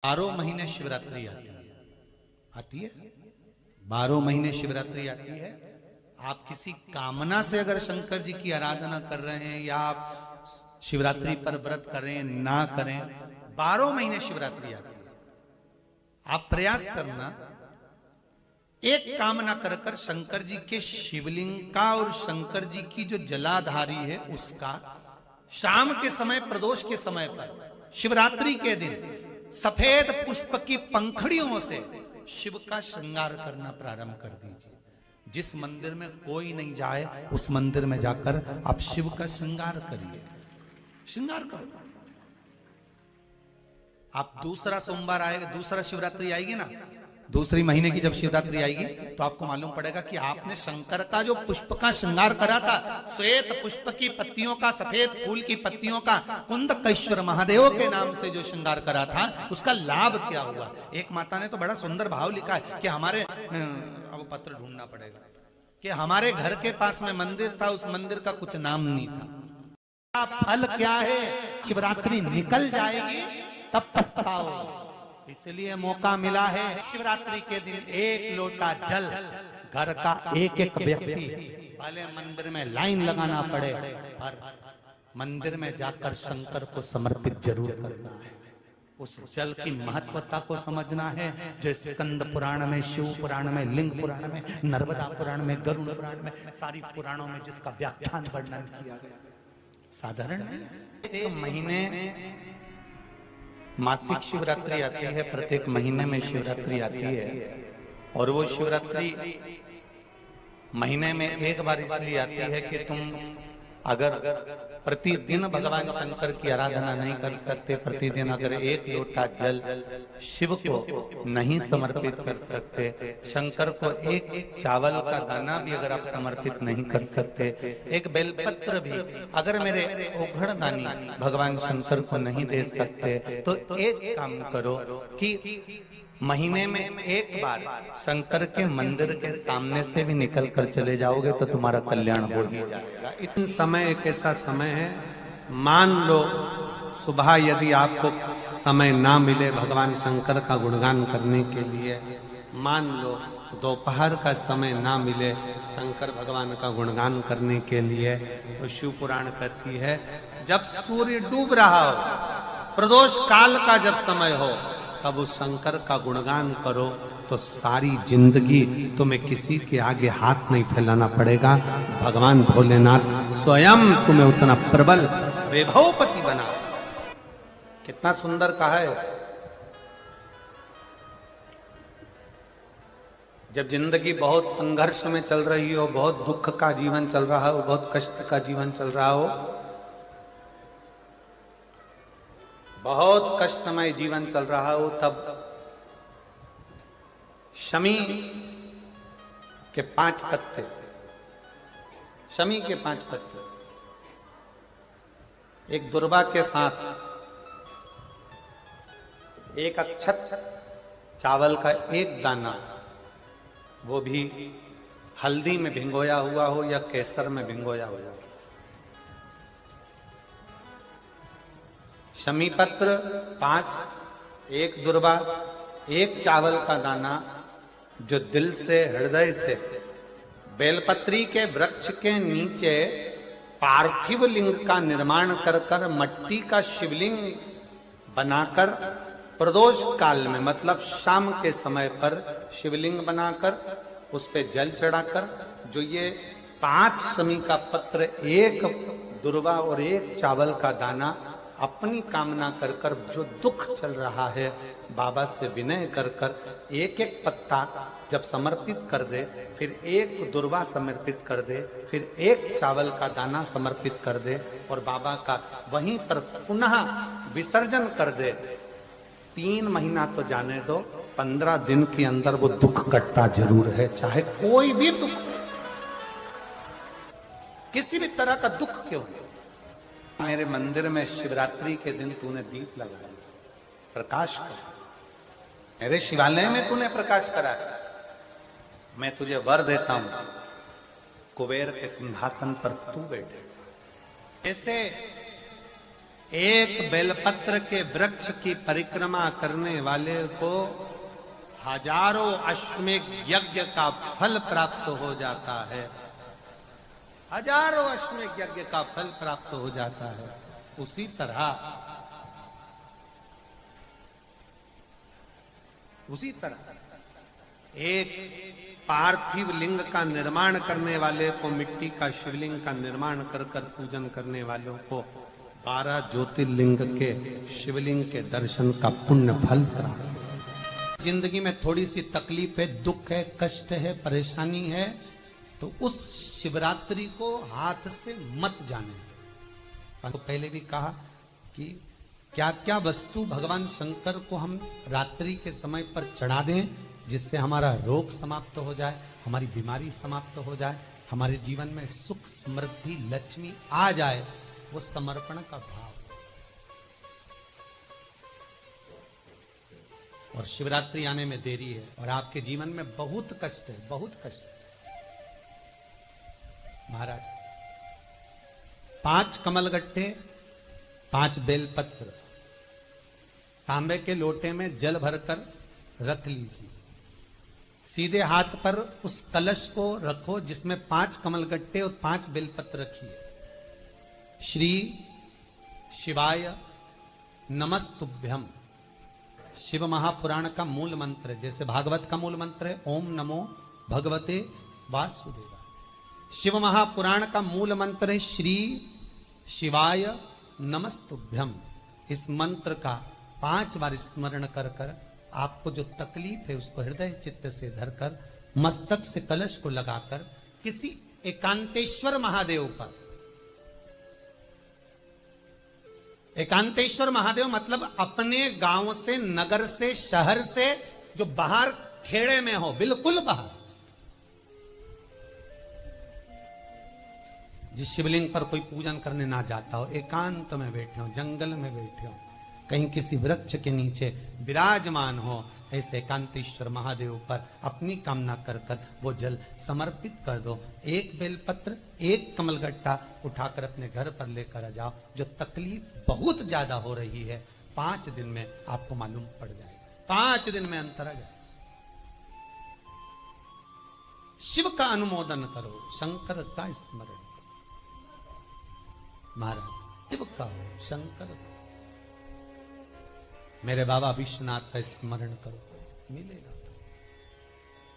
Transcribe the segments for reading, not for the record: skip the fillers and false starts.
12 महीने शिवरात्रि आती है 12 महीने शिवरात्रि आती है। आप किसी कामना से अगर शंकर जी की आराधना कर रहे हैं या आप शिवरात्रि पर व्रत करें ना करें, 12 महीने शिवरात्रि आती है। आप प्रयास करना, एक कामना कर कर शंकर जी के शिवलिंग का और शंकर जी की जो जलाधारी है उसका शाम के समय, प्रदोष के समय पर, शिवरात्रि के दिन सफेद पुष्प की पंखड़ियों से शिव का श्रृंगार करना प्रारंभ कर दीजिए। जिस मंदिर में कोई नहीं जाए उस मंदिर में जाकर आप शिव का श्रृंगार करिए, श्रृंगार करो। आप दूसरा सोमवार आएगा, दूसरा शिवरात्रि आएगी ना, दूसरी महीने की जब शिवरात्रि आएगी तो आपको मालूम पड़ेगा कि आपने शंकर का जो पुष्प का श्रृंगार करा था, श्वेत पुष्प की पत्तियों का, सफेद फूल की पत्तियों का, कुंदकेश्वर महादेव के नाम से जो श्रृंगार करा था, उसका लाभ क्या हुआ। एक माता ने तो बड़ा सुंदर भाव लिखा है कि हमारे, अब पत्र ढूंढना पड़ेगा, कि हमारे घर के पास में मंदिर था, उस मंदिर का कुछ नाम नहीं था। फल क्या है, शिवरात्रि निकल जाएगी तब पछताओ। इसलिए मौका मिला है शिवरात्रि के दिन एक लोटा जल घर का एक एक व्यक्ति, भले मंदिर में लाइन लगाना पड़े पर मंदिर में जाकर शंकर को समर्पित जरूर करना है। उस जल की महत्वता को समझना है, जो स्कंद पुराण में, शिव पुराण में, लिंग पुराण में, नर्मदा पुराण में, गरुड़ पुराण में, सारी पुराणों में जिसका व्याख्यान वर्णन किया गया। साधारण एक महीने मासिक शिवरात्रि आती है, प्रत्येक महीने में शिवरात्रि आती है, और वो शिवरात्रि महीने में एक बार इसलिए आती है कि तुम अगर प्रतिदिन भगवान शंकर की आराधना नहीं कर सकते, प्रतिदिन अगर एक लोटा जल शिव को नहीं समर्पित कर सकते, शंकर को एक चावल का दाना भी अगर आप समर्पित नहीं कर सकते, एक बेलपत्र भी अगर मेरे ओघड़दानी भगवान शंकर को नहीं दे सकते, तो एक काम करो कि महीने में एक बार शंकर के मंदिर के सामने से भी निकल कर चले जाओगे तो तुम्हारा कल्याण हो ही जाएगा। इतना समय एक ऐसा समय है, मान लो सुबह यदि आपको समय ना मिले भगवान शंकर का गुणगान करने के लिए, मान लो दोपहर का समय ना मिले शंकर भगवान का गुणगान करने के लिए, तो शिव पुराण कहती है जब सूर्य डूब रहा हो, प्रदोष काल का जब समय हो, तब उस शंकर का गुणगान करो तो सारी जिंदगी तुम्हें किसी के आगे हाथ नहीं फैलाना पड़ेगा। भगवान भोलेनाथ स्वयं तुम्हें उतना प्रबल वैभवपति बना। कितना सुंदर कहा है। जब जिंदगी बहुत संघर्ष में चल रही हो, बहुत दुख का जीवन चल रहा हो, बहुत कष्ट का जीवन चल रहा हो, बहुत कष्टमय जीवन चल रहा हो, तब शमी के 5 पत्ते, शमी के 5 पत्ते, एक दुर्वा के साथ एक अक्षत चावल का एक दाना, वो भी हल्दी में भिंगोया हुआ हो या केसर में भिंगोया हुआ हो, शमी पत्र 5, एक दुर्वा, एक चावल का दाना, जो दिल से, हृदय से बेलपत्री के वृक्ष के नीचे पार्थिव लिंग का निर्माण कर कर मट्टी का शिवलिंग बनाकर प्रदोष काल में, मतलब शाम के समय पर शिवलिंग बनाकर उस पे जल चढ़ाकर, जो ये 5 शमी का पत्र, एक दुर्वा और एक चावल का दाना, अपनी कामना कर कर जो दुख चल रहा है बाबा से विनय कर कर एक एक पत्ता जब समर्पित कर दे, फिर एक दुर्वा समर्पित कर दे, फिर एक चावल का दाना समर्पित कर दे और बाबा का वहीं पर पुनः विसर्जन कर दे, 3 महीना तो जाने दो, 15 दिन के अंदर वो दुख कटता जरूर है। चाहे कोई भी दुख, किसी भी तरह का दुख क्यों हो। मेरे मंदिर में शिवरात्रि के दिन तूने दीप लगाया, प्रकाश कर, मेरे शिवालय में तूने प्रकाश करा, मैं तुझे वर देता हूं, कुबेर के सिंहासन पर तू बैठे। ऐसे एक बेलपत्र के वृक्ष की परिक्रमा करने वाले को हजारों अश्वमेध यज्ञ का फल प्राप्त हो जाता है। हजारों अश्वमेध यज्ञ का फल प्राप्त हो जाता है। उसी तरह एक पार्थिव लिंग का निर्माण करने वाले को, मिट्टी का शिवलिंग का निर्माण कर कर पूजन करने वालों को 12 ज्योतिर्लिंग के शिवलिंग के दर्शन का पुण्य फल प्राप्त। जिंदगी में थोड़ी सी तकलीफ है, दुख है, कष्ट है, परेशानी है, तो उस शिवरात्रि को हाथ से मत जाने। तो पहले भी कहा कि क्या क्या वस्तु भगवान शंकर को हम रात्रि के समय पर चढ़ा दें जिससे हमारा रोग समाप्त हो जाए, हमारी बीमारी समाप्त हो जाए, हमारे जीवन में सुख समृद्धि लक्ष्मी आ जाए, वो समर्पण का भाव। और शिवरात्रि आने में देरी है और आपके जीवन में बहुत कष्ट है, बहुत कष्ट है। महाराज 5 कमलगट्टे, 5 बेलपत्र तांबे के लोटे में जल भरकर रख लीजिए। सीधे हाथ पर उस कलश को रखो जिसमें 5 कमलगट्टे और 5 बेलपत्र रखिए। श्री शिवाय नमस्तुभ्यम शिव महापुराण का मूल मंत्र है, जैसे भागवत का मूल मंत्र है ओम नमो भगवते वासुदेवाय। शिव महापुराण का मूल मंत्र है श्री शिवाय नमस्तुभ्यम। इस मंत्र का 5 बार स्मरण कर कर आपको जो तकलीफ है उसको हृदय चित्त से धरकर मस्तक से कलश को लगाकर किसी एकांतेश्वर महादेव पर, एकांतेश्वर महादेव मतलब अपने गांव से, नगर से, शहर से जो बाहर खेड़े में हो, बिल्कुल बाहर, जिस शिवलिंग पर कोई पूजन करने ना जाता हो, एकांत में बैठे हो, जंगल में बैठे हो, कहीं किसी वृक्ष के नीचे विराजमान हो, ऐसे एकांतेश्वर महादेव पर अपनी कामना कर कर वो जल समर्पित कर दो। 1 बेलपत्र, 1 कमलगट्टा उठाकर अपने घर पर लेकर आ जाओ। जो तकलीफ बहुत ज्यादा हो रही है 5 दिन में आपको मालूम पड़ जाएगा, 5 दिन में अंतर आ जाएगा। शिव का अनुमोदन करो, शंकर का स्मरण करो। महाराज शिव का हो, शंकर का, मेरे बाबा विश्वनाथ का स्मरण करो, मिलेगा।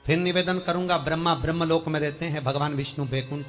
फिर निवेदन करूंगा, ब्रह्मा ब्रह्मलोक में रहते हैं, भगवान विष्णु बैकुंठ में